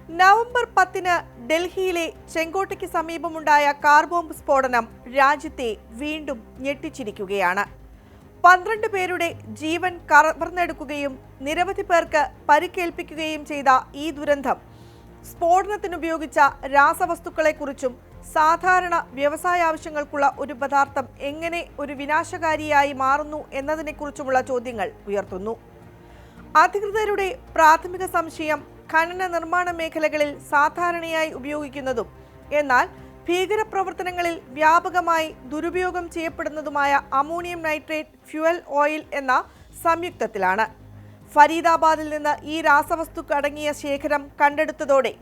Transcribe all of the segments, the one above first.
November 10-ന് ഡൽഹിയിലെ ചെങ്കോട്ടയ്ക്ക് സമീപമുണ്ടായ car bomb സ്ഫോടനം രാജ്യത്തെ വീണ്ടും ഞെട്ടിച്ചിരിക്കുകയാണ്. 12 പേരുടെ ജീവൻ കവർന്നെടുക്കുകയും നിരവധി പേർക്ക് പരിക്കേൽപ്പിക്കുകയും ചെയ്ത ഈ ദുരന്തം സ്ഫോടനത്തിനുപയോഗിച്ച രാസവസ്തുക്കളെക്കുറിച്ചും സാധാരണ വ്യവസായ ആവശ്യങ്ങൾക്കുള്ള ഒരു പദാർത്ഥം എങ്ങനെ ഒരു വിനാശകാരിയായി മാറുന്നു എന്നതിനെക്കുറിച്ചുമുള്ള ചോദ്യങ്ങൾ ഉയർത്തുന്നു. അധികൃതരുടെ പ്രാഥമിക സംശയം ഖനന നിർമ്മാണ മേഖലകളിൽ സാധാരണയായി ഉപയോഗിക്കുന്നതും എന്നാൽ ഭീകരപ്രവർത്തനങ്ങളിൽ വ്യാപകമായി ദുരുപയോഗം ചെയ്യപ്പെടുന്നതുമായ അമോണിയം നൈട്രേറ്റ് ഫ്യുവൽ ഓയിൽ എന്ന സംയുക്തത്തിലാണ്. ഫരീദാബാദിൽ നിന്ന് ഈ രാസവസ്തു അടങ്ങിയ ശേഖരം കണ്ടെടുത്തതോടെ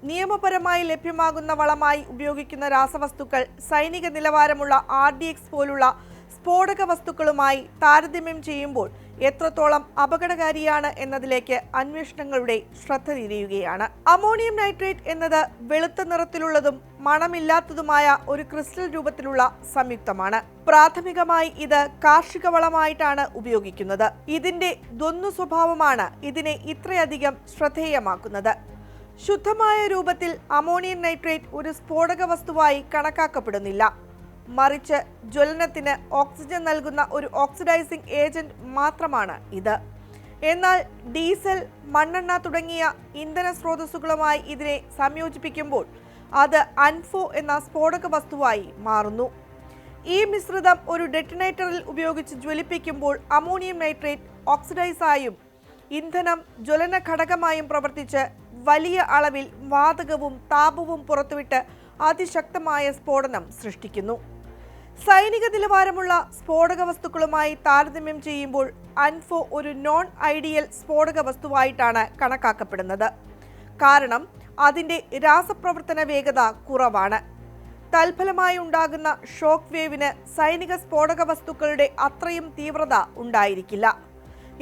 നിയമപരമായി ലഭ്യമാകുന്ന വളമായി ഉപയോഗിക്കുന്ന രാസവസ്തുക്കൾ സൈനിക നിലവാരമുള്ള RDX പോലുള്ള സ്ഫോടക വസ്തുക്കളുമായി താരതമ്യം ചെയ്യുമ്പോൾ എത്രത്തോളം അപകടകാരിയാണ് എന്നതിലേക്ക് അന്വേഷണങ്ങളുടെ ശ്രദ്ധ തിരിയുകയാണ്. അമോണിയം നൈട്രേറ്റ് എന്നത് വെളുത്ത നിറത്തിലുള്ളതും മണമില്ലാത്തതുമായ ഒരു ക്രിസ്റ്റൽ രൂപത്തിലുള്ള സംയുക്തമാണ്. പ്രാഥമികമായി ഇത് കാർഷിക വളമായിട്ടാണ് ഉപയോഗിക്കുന്നത്. ഇതിന്റെ ദ്വന്ദ്വ സ്വഭാവമാണ് ഇതിനെ ഇത്രയധികം ശ്രദ്ധേയമാക്കുന്നത്. ശുദ്ധമായ രൂപത്തിൽ അമോണിയം നൈട്രേറ്റ് ഒരു സ്ഫോടക വസ്തുവായി കണക്കാക്കപ്പെടുന്നില്ല. മറിച്ച് ജ്വലനത്തിന് ഓക്സിജൻ നൽകുന്ന ഒരു ഓക്സിഡൈസിംഗ് ഏജന്റ് മാത്രമാണ് ഇത്. എന്നാൽ ഡീസൽ, മണ്ണെണ്ണ തുടങ്ങിയ ഇന്ധന സ്രോതസ്സുകളുമായി ഇതിനെ സംയോജിപ്പിക്കുമ്പോൾ അത് അൻഫോ എന്ന സ്ഫോടക വസ്തുവായി മാറുന്നു. ഈ മിശ്രിതം ഒരു ഡെറ്റനേറ്ററിൽ ഉപയോഗിച്ച് ജ്വലിപ്പിക്കുമ്പോൾ അമോണിയം നൈട്രേറ്റ് ഓക്സിഡൈസായും ഇന്ധനം ജ്വലന ഘടകമായും പ്രവർത്തിച്ച് വലിയ അളവിൽ വാതകവും താപവും പുറത്തുവിട്ട് അതിശക്തമായ സ്ഫോടനം സൃഷ്ടിക്കുന്നു. സൈനിക നിലവാരമുള്ള സ്ഫോടക വസ്തുക്കളുമായി താരതമ്യം ചെയ്യുമ്പോൾ അൻഫോ ഒരു നോൺ ഐഡിയൽ സ്ഫോടക വസ്തുവായിട്ടാണ് കണക്കാക്കപ്പെടുന്നത്. കാരണം അതിൻ്റെ രാസപ്രവർത്തന വേഗത കുറവാണ്. തൽഫലമായി ഉണ്ടാകുന്ന ഷോക്ക് വേവിന് സൈനിക സ്ഫോടക വസ്തുക്കളുടെ അത്രയും തീവ്രത ഉണ്ടായിരിക്കില്ല.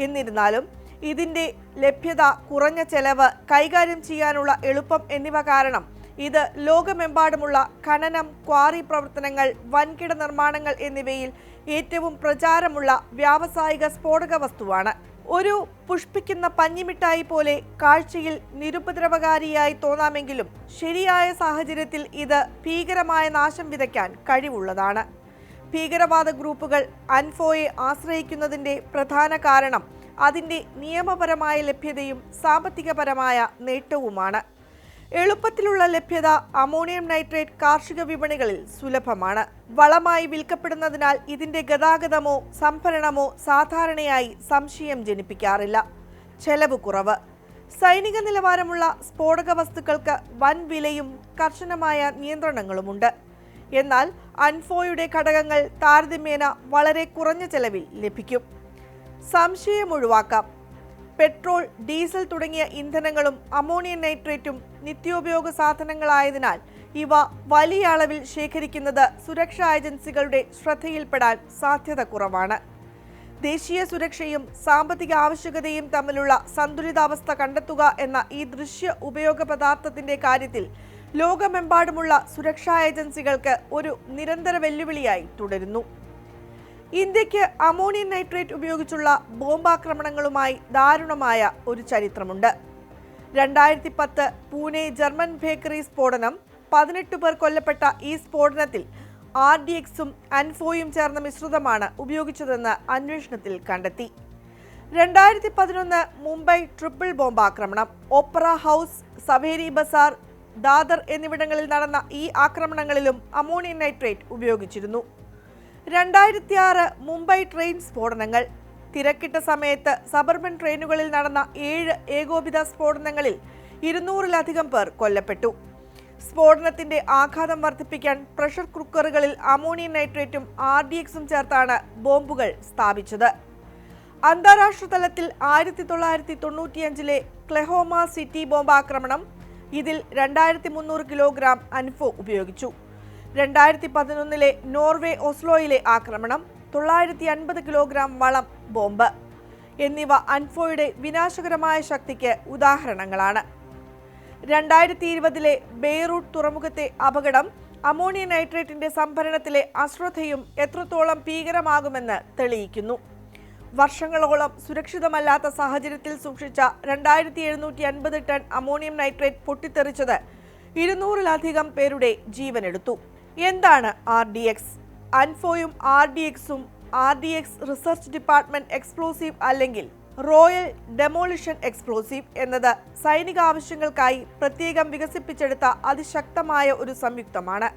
എന്നിരുന്നാലും ഇതിൻ്റെ ലഭ്യത, കുറഞ്ഞ ചെലവ്, കൈകാര്യം ചെയ്യാനുള്ള എളുപ്പം എന്നിവ കാരണം ഇത് ലോകമെമ്പാടുമുള്ള ഖനനം, ക്വാറി പ്രവർത്തനങ്ങൾ, വൻകിട നിർമ്മാണങ്ങൾ എന്നിവയിൽ ഏറ്റവും പ്രചാരമുള്ള വ്യാവസായിക സ്ഫോടക വസ്തുവാണ്. ഒരു പുഷ്പിക്കുന്ന പഞ്ഞിമിഠായി പോലെ കാഴ്ചയിൽ നിരുപദ്രവകാരിയായി തോന്നാമെങ്കിലും ശരിയായ സാഹചര്യത്തിൽ ഇത് ഭീകരമായ നാശം വിതയ്ക്കാൻ കഴിവുള്ളതാണ്. ഭീകരവാദ ഗ്രൂപ്പുകൾ അൻഫോയെ ആശ്രയിക്കുന്നതിൻ്റെ പ്രധാന കാരണം അതിൻ്റെ നിയമപരമായ ലഭ്യതയും സാമ്പത്തികപരമായ നേട്ടവുമാണ്. എളുപ്പത്തിലുള്ള ലഭ്യത അമോണിയം നൈട്രേറ്റ് കാർഷിക വിപണികളിൽ സുലഭമാണ്. വളമായി വിൽക്കപ്പെടുന്നതിനാൽ ഇതിൻ്റെ ഗതാഗതമോ സംഭരണമോ സാധാരണയായി സംശയം ജനിപ്പിക്കാറില്ല. ചെലവ് കുറവ്. സൈനിക നിലവാരമുള്ള സ്ഫോടക വസ്തുക്കൾക്ക് വൻ വിലയും കർശനമായ നിയന്ത്രണങ്ങളുമുണ്ട്. എന്നാൽ അൻഫോയുടെ ഘടകങ്ങൾ താരതമ്യേന വളരെ കുറഞ്ഞ ചെലവിൽ ലഭിക്കും. സംശയം ഒഴിവാക്കാം. പെട്രോൾ, ഡീസൽ തുടങ്ങിയ ഇന്ധനങ്ങളും അമോണിയം നൈട്രേറ്റും നിത്യോപയോഗ സാധനങ്ങളായതിനാൽ ഇവ വലിയ അളവിൽ ശേഖരിക്കുന്നത് സുരക്ഷാ ഏജൻസികളുടെ ശ്രദ്ധയിൽപ്പെടാൻ സാധ്യത കുറവാണ്. ദേശീയ സുരക്ഷയും സാമ്പത്തിക ആവശ്യകതയും തമ്മിലുള്ള സന്തുലിതാവസ്ഥ കണ്ടെത്തുക എന്ന ഈ ദൃശ്യ ഉപയോഗ പദാർത്ഥത്തിന്റെ കാര്യത്തിൽ ലോകമെമ്പാടുമുള്ള സുരക്ഷാ ഏജൻസികൾക്ക് ഒരു നിരന്തര വെല്ലുവിളിയായി തുടരുന്നു. ഇന്ത്യക്ക് അമോണിയം നൈട്രേറ്റ് ഉപയോഗിച്ചുള്ള ബോംബാക്രമണങ്ങളുമായി ദാരുണമായ ഒരു ചരിത്രമുണ്ട്. 2010 പൂനെ ജർമ്മൻ ബേക്കറി സ്ഫോടനം. 18 പേർ കൊല്ലപ്പെട്ട ഈ സ്ഫോടനത്തിൽ RDXും അൻഫോയും ചേർന്ന മിശ്രിതമാണ് ഉപയോഗിച്ചതെന്ന് അന്വേഷണത്തിൽ കണ്ടെത്തി. 2011 മുംബൈ ട്രിപ്പിൾ ബോംബാക്രമണം. ഓപ്പറ ഹൗസ്, സവേരി ബസാർ, ദാദർ എന്നിവിടങ്ങളിൽ നടന്ന ഈ ആക്രമണങ്ങളിലും അമോണിയം നൈട്രേറ്റ് ഉപയോഗിച്ചിരുന്നു. 2006 മുംബൈ ട്രെയിൻ സ്ഫോടനങ്ങൾ. തിരക്കിട്ട സമയത്ത് സബർബൻ ട്രെയിനുകളിൽ നടന്ന 7 ഏകോപിത സ്ഫോടനങ്ങളിൽ 200-ലധികം പേർ കൊല്ലപ്പെട്ടു. സ്ഫോടനത്തിന്റെ ആഘാതം വർദ്ധിപ്പിക്കാൻ പ്രഷർ കുക്കറുകളിൽ അമോണിയം നൈട്രേറ്റും RDXും ചേർത്താണ് ബോംബുകൾ സ്ഥാപിച്ചത്. അന്താരാഷ്ട്ര തലത്തിൽ 1995 ക്ലെഹോമ സിറ്റി ബോംബാക്രമണം. ഇതിൽ 2300 കിലോഗ്രാം അൻഫോ ഉപയോഗിച്ചു. 2011 നോർവേ ഓസ്ലോയിലെ ആക്രമണം. 950 കിലോഗ്രാം വളം ബോംബ് എന്നിവ അൻഫോയുടെ വിനാശകരമായ ശക്തിക്ക് ഉദാഹരണങ്ങളാണ്. 2020 ബെയ്റൂട്ട് തുറമുഖത്തെ അപകടം അമോണിയം നൈട്രേറ്റിന്റെ സംഭരണത്തിലെ അശ്രദ്ധയും എത്രത്തോളം ഭീകരമാകുമെന്ന് തെളിയിക്കുന്നു. വർഷങ്ങളോളം സുരക്ഷിതമല്ലാത്ത സാഹചര്യത്തിൽ സൂക്ഷിച്ച 2750 ടൺ അമോണിയം നൈട്രേറ്റ് പൊട്ടിത്തെറിച്ചത് 200-ലധികം പേരുടെ ജീവനെടുത്തു. എന്താണ് RDX? അൻഫോയും RDXും RDX research department explosive അല്ലെങ്കിൽ റോയൽ ഡെമോളിഷൻ എക്സ്പ്ലോസീവ് എന്നത് സൈനിക ആവശ്യങ്ങൾക്കായി പ്രത്യേകം വികസിപ്പിച്ചെടുത്ത അതിശക്തമായ ഒരു സംയുക്തമാണ്.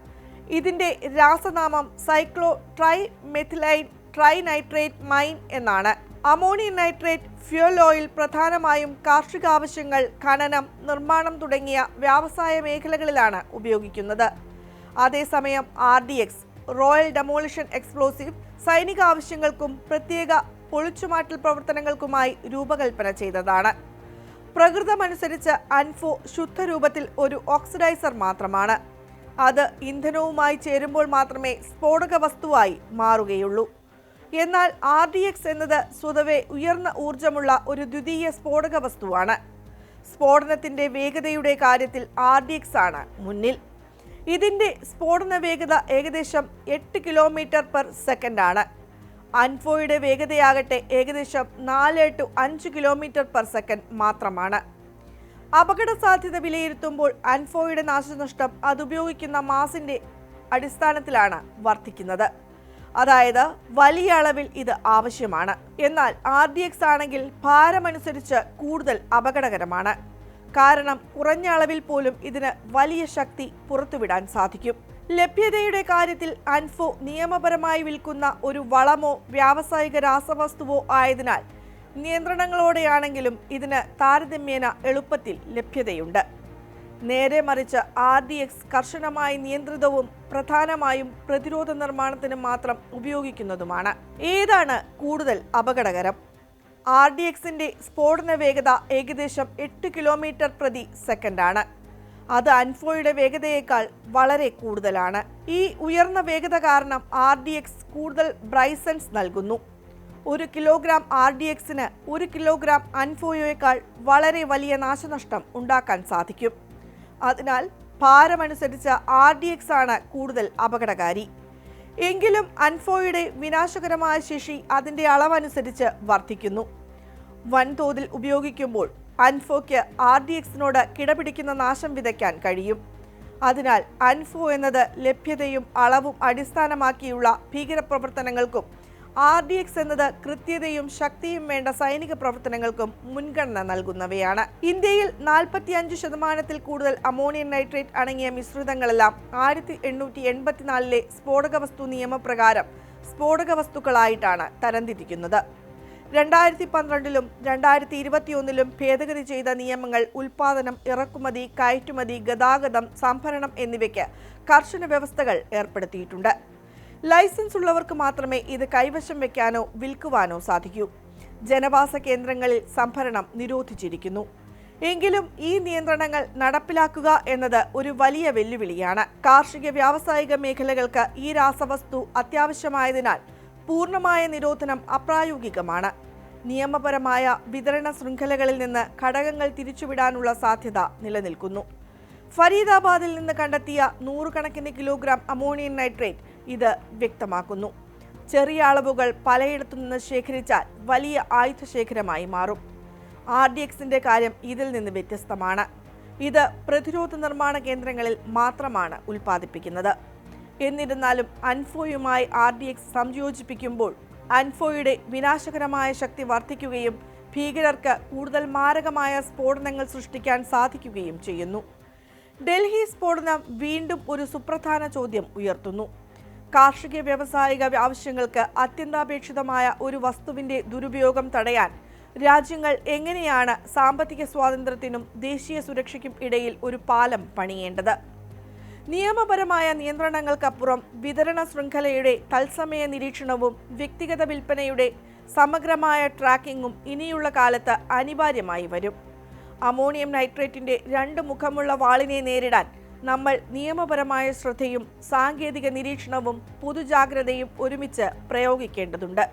ഇതിന്റെ രാസനാമം സൈക്ലോ ട്രൈ മെഥിലൈൻ ട്രൈനൈട്രേറ്റ് മൈൻ എന്നാണ്. അമോണിയം നൈട്രേറ്റ് ഫ്യൂൽ ഓയിൽ പ്രധാനമായും കാർഷിക ആവശ്യങ്ങൾ, ഖനനം, നിർമ്മാണം തുടങ്ങിയ വ്യാവസായ മേഖലകളിലാണ് ഉപയോഗിക്കുന്നത്. അതേസമയം RDX റോയൽ ഡെമോളിഷൻ എക്സ്പ്ലോസീവ് സൈനിക ആവശ്യങ്ങൾക്കും പ്രത്യേക പൊളിച്ചുമാറ്റൽ പ്രവർത്തനങ്ങൾക്കുമായി രൂപകൽപ്പന ചെയ്തതാണ്. പ്രകൃതമനുസരിച്ച് അൻഫോ ശുദ്ധരൂപത്തിൽ ഒരു ഓക്സിഡൈസർ മാത്രമാണ്. അത് ഇന്ധനവുമായി ചേരുമ്പോൾ മാത്രമേ സ്ഫോടക വസ്തുവായി മാറുകയുള്ളൂ. എന്നാൽ RDX എന്നത് സ്വതവേ ഉയർന്ന ഊർജമുള്ള ഒരു ദ്വിതീയ സ്ഫോടക വസ്തുവാണ്. സ്ഫോടനത്തിന്റെ വേഗതയുടെ കാര്യത്തിൽ RDX ആണ് മുന്നിൽ. ഇതിന്റെ സ്ഫോടന വേഗത ഏകദേശം 8 km/s ആണ്. അൻഫോയുടെ വേഗതയാകട്ടെ ഏകദേശം 4 to 5 km/s മാത്രമാണ്. അപകട സാധ്യത വിലയിരുത്തുമ്പോൾ അൻഫോയുടെ നാശനഷ്ടം അതുപയോഗിക്കുന്ന മാസിന്റെ അടിസ്ഥാനത്തിലാണ് വർദ്ധിക്കുന്നത്. അതായത് വലിയ അളവിൽ ഇത് ആവശ്യമാണ്. എന്നാൽ RDX ആണെങ്കിൽ ഭാരമനുസരിച്ച് കൂടുതൽ അപകടകരമാണ്. കാരണം കുറഞ്ഞ അളവിൽ പോലും ഇതിന് വലിയ ശക്തി പുറത്തുവിടാൻ സാധിക്കും. ലഭ്യതയുടെ കാര്യത്തിൽ അൻഫോ നിയമപരമായി വിൽക്കുന്ന ഒരു വളമോ വ്യാവസായിക രാസവസ്തുവോ ആയതിനാൽ നിയന്ത്രണങ്ങളോടെയാണെങ്കിലും ഇതിന് താരതമ്യേന എളുപ്പത്തിൽ ലഭ്യതയുണ്ട്. നേരെ മറിച്ച് RDX കർശനമായി നിയന്ത്രിതവും പ്രധാനമായും പ്രതിരോധ നിർമ്മാണത്തിന് മാത്രം ഉപയോഗിക്കുന്നതുമാണ്. ഏതാണ് കൂടുതൽ അപകടകരം? RDXന്റെ സ്ഫോടന വേഗത ഏകദേശം 8 km/s ആണ്. അത് അൻഫോയുടെ വേഗതയേക്കാൾ വളരെ കൂടുതലാണ്. ഈ ഉയർന്ന വേഗത കാരണം RDX കൂടുതൽ ബ്രൈസൻസ് നൽകുന്നു. 1 കിലോഗ്രാം RDXന് 1 കിലോഗ്രാം അൻഫോയേക്കാൾ വളരെ വലിയ നാശനഷ്ടം ഉണ്ടാക്കാൻ സാധിക്കും. അതിനാൽ ഭാരമനുസരിച്ച് RDX ആണ് കൂടുതൽ അപകടകാരി. എങ്കിലും അൻഫോയുടെ വിനാശകരമായ ശേഷി അതിൻ്റെ അളവനുസരിച്ച് വർദ്ധിക്കുന്നു. വൻതോതിൽ ഉപയോഗിക്കുമ്പോൾ അൻഫോയ്ക്ക് RDXനോട് കിടപിടിക്കുന്ന നാശം വിതയ്ക്കാൻ കഴിയും. അതിനാൽ അൻഫോ എന്നത് ലഭ്യതയും അളവും അടിസ്ഥാനമാക്കിയുള്ള ഭീകരപ്രവർത്തനങ്ങൾക്കും RDX എന്നത് കൃത്യതയും ശക്തിയും വേണ്ട സൈനിക പ്രവർത്തനങ്ങൾക്കും മുൻഗണന നൽകുന്നവയാണ്. ഇന്ത്യയിൽ 45% കൂടുതൽ അമോണിയം നൈട്രേറ്റ് അടങ്ങിയ മിശ്രിതങ്ങളെല്ലാം 1884 സ്ഫോടക വസ്തു നിയമപ്രകാരം സ്ഫോടക വസ്തുക്കളായിട്ടാണ് തരംതിരിക്കുന്നത്. 2012 2021 ഭേദഗതി ചെയ്ത നിയമങ്ങൾ ഉൽപാദനം, ഇറക്കുമതി, കയറ്റുമതി, ഗതാഗതം, സംഭരണം എന്നിവയ്ക്ക് കർശന വ്യവസ്ഥകൾ ഏർപ്പെടുത്തിയിട്ടുണ്ട്. ലൈസൻസ് ഉള്ളവർക്ക് മാത്രമേ ഇത് കൈവശം വയ്ക്കാനോ വിൽക്കുവാനോ സാധിക്കൂ. ജനവാസ കേന്ദ്രങ്ങളിൽ സംഭരണം നിരോധിച്ചിരിക്കുന്നു. എങ്കിലും ഈ നിയന്ത്രണങ്ങൾ നടപ്പിലാക്കുക എന്നത് ഒരു വലിയ വെല്ലുവിളിയാണ്. കാർഷിക വ്യാവസായിക മേഖലകൾക്ക് ഈ രാസവസ്തു അത്യാവശ്യമായതിനാൽ പൂർണ്ണമായ നിരോധനം അപ്രായോഗികമാണ്. നിയമപരമായ വിതരണ ശൃംഖലകളിൽ നിന്ന് ഘടകങ്ങൾ തിരിച്ചുവിടാനുള്ള സാധ്യത നിലനിൽക്കുന്നു. ഫരീദാബാദിൽ നിന്ന് കണ്ടെത്തിയ 100 കണക്കിന് കിലോഗ്രാം അമോണിയം നൈട്രേറ്റ് ഇത് വ്യക്തമാക്കുന്നു. ചെറിയ അളവുകൾ പലയിടത്തു നിന്ന് ശേഖരിച്ചാൽ വലിയ ആയുധശേഖരമായി മാറും. RDXന്റെ കാര്യം ഇതിൽ നിന്ന് വ്യത്യസ്തമാണ്. ഇത് പ്രതിരോധ നിർമ്മാണ കേന്ദ്രങ്ങളിൽ മാത്രമാണ് ഉൽപ്പാദിപ്പിക്കുന്നത്. എന്നിരുന്നാലും അൻഫോയുമായി RDX സംയോജിപ്പിക്കുമ്പോൾ അൻഫോയുടെ വിനാശകരമായ ശക്തി വർദ്ധിക്കുകയും ഭീകരർക്ക് കൂടുതൽ മാരകമായ സ്ഫോടനങ്ങൾ സൃഷ്ടിക്കാൻ സാധിക്കുകയും ചെയ്യുന്നു. ഡൽഹി സ്ഫോടനം വീണ്ടും ഒരു സുപ്രധാന ചോദ്യം ഉയർത്തുന്നു. കാർഷിക വ്യാവസായിക ആവശ്യങ്ങൾക്ക് അത്യന്താപേക്ഷിതമായ ഒരു വസ്തുവിന്റെ ദുരുപയോഗം തടയാൻ രാജ്യങ്ങൾ എങ്ങനെയാണ് സാമ്പത്തിക സ്വാതന്ത്ര്യത്തിനും ദേശീയ സുരക്ഷയ്ക്കും ഇടയിൽ ഒരു പാലം പണിയേണ്ടത്? നിയമപരമായ നിയന്ത്രണങ്ങൾക്കപ്പുറം വിതരണ ശൃംഖലയുടെ തത്സമയ നിരീക്ഷണവും വ്യക്തിഗത വിൽപ്പനയുടെ സമഗ്രമായ ട്രാക്കിങ്ങും ഇനിയുള്ള കാലത്ത് അനിവാര്യമായി വരും. അമോണിയം നൈട്രേറ്റിന്റെ 2 മുഖമുള്ള വാളിനെ നേരിടാൻ നമ്മൾ നിയമപരമായ ശ്രദ്ധയും സാങ്കേതിക നിരീക്ഷണവും പൊതുജാഗ്രതയും ഒരുമിച്ച് പ്രയോഗിക്കേണ്ടതുണ്ട്.